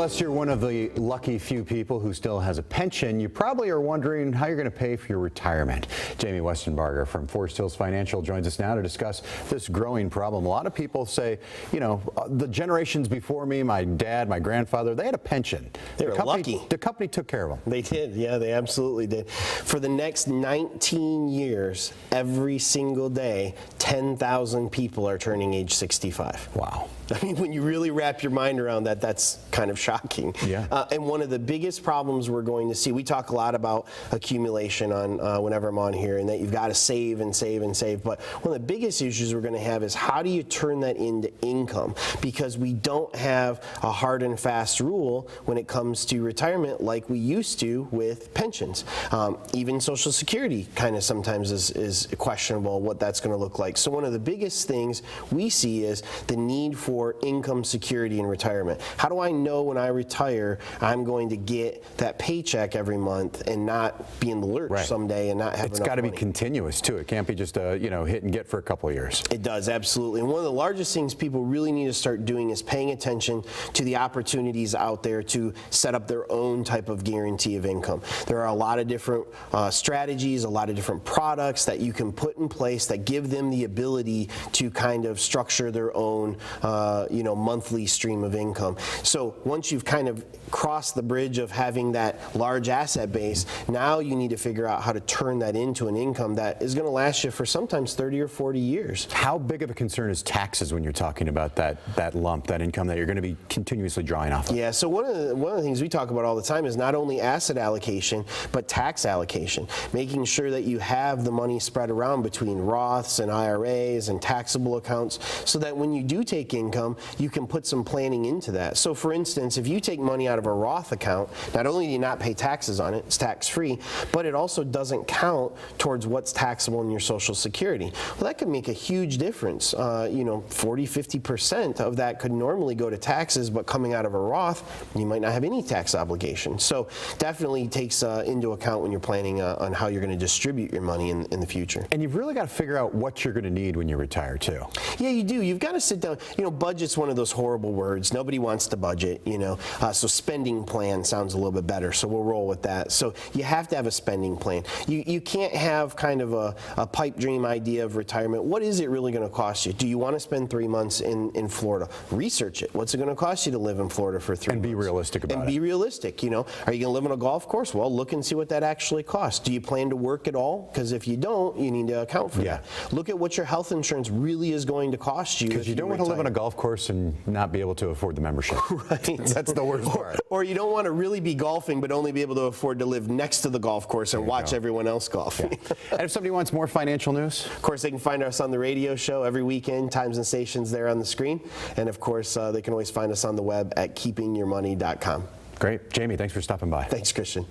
Unless you're one of the lucky few people who still has a pension, you probably are wondering how you're going to pay for your retirement. Jamie Westenbarger from Forest Hills Financial joins us now to discuss this growing problem. A lot of people say, you know, the generations before me, my dad, my grandfather, they had a pension. They were lucky. The company took care of them. They did. Yeah, they absolutely did. For the next 19 years, every single day, 10,000 people are turning age 65. Wow. I mean, when you really wrap your mind around that, that's kind of shocking. Yeah. And one of the biggest problems we're going to see, we talk a lot about accumulation on whenever I'm on here, and that you've got to save and save and save. But one of the biggest issues we're going to have is how do you turn that into income? Because we don't have a hard and fast rule when it comes to retirement like we used to with pensions. Even Social Security kind of sometimes is questionable what that's going to look like. So one of the biggest things we see is the need for income security in retirement. How do I know when I retire I'm going to get that paycheck every month and not be in the lurch someday and not have enough money? It's got to be continuous too. It can't be just a hit and get for a couple of years. It does, absolutely. And one of the largest things people really need to start doing is paying attention to the opportunities out there to set up their own type of guarantee of income. There are a lot of different strategies, a lot of different products that you can put in place that give them the ability to kind of structure their own monthly stream of income. So once you've kind of crossed the bridge of having that large asset base, now you need to figure out how to turn that into an income that is going to last you for sometimes 30 or 40 years. How big of a concern is taxes when you're talking about that lump, that income that you're going to be continuously drawing off of? Yeah, so one of the things we talk about all the time is not only asset allocation, but tax allocation, making sure that you have the money spread around between Roths and IRAs and taxable accounts so that when you do take income, you can put some planning into that. So for instance, if you take money out of a Roth account, not only do you not pay taxes on it, it's tax-free, but it also doesn't count towards what's taxable in your Social Security. Well, that could make a huge difference. 40–50% of that could normally go to taxes, but coming out of a Roth, you might not have any tax obligation. So definitely takes into account when you're planning on how you're going to distribute your money in the future. And you've really got to figure out what you're going to need when you retire too. Yeah, you do. You've got to sit down. Budget's one of those horrible words. Nobody wants to budget, so spending plan sounds a little bit better, so we'll roll with that. So you have to have a spending plan. You can't have kind of a pipe dream idea of retirement. What is it really going to cost you? Do you want to spend 3 months in Florida? Research it. What's it going to cost you to live in Florida for 3 months? And be realistic about it. And be realistic, Are you going to live on a golf course? Well, look and see what that actually costs. Do you plan to work at all? Because if you don't, you need to account for that. Look at what your health insurance really is going to cost you. Because you don't want to live on a golf course and not be able to afford the membership. Right. That's the worst part. Or you don't want to really be golfing but only be able to afford to live next to the golf course and watch everyone else golf. Yeah. And if somebody wants more financial news? Of course, they can find us on the radio show every weekend, times and stations there on the screen. And of course, they can always find us on the web at keepingyourmoney.com. Great. Jamie, thanks for stopping by. Thanks, Christian.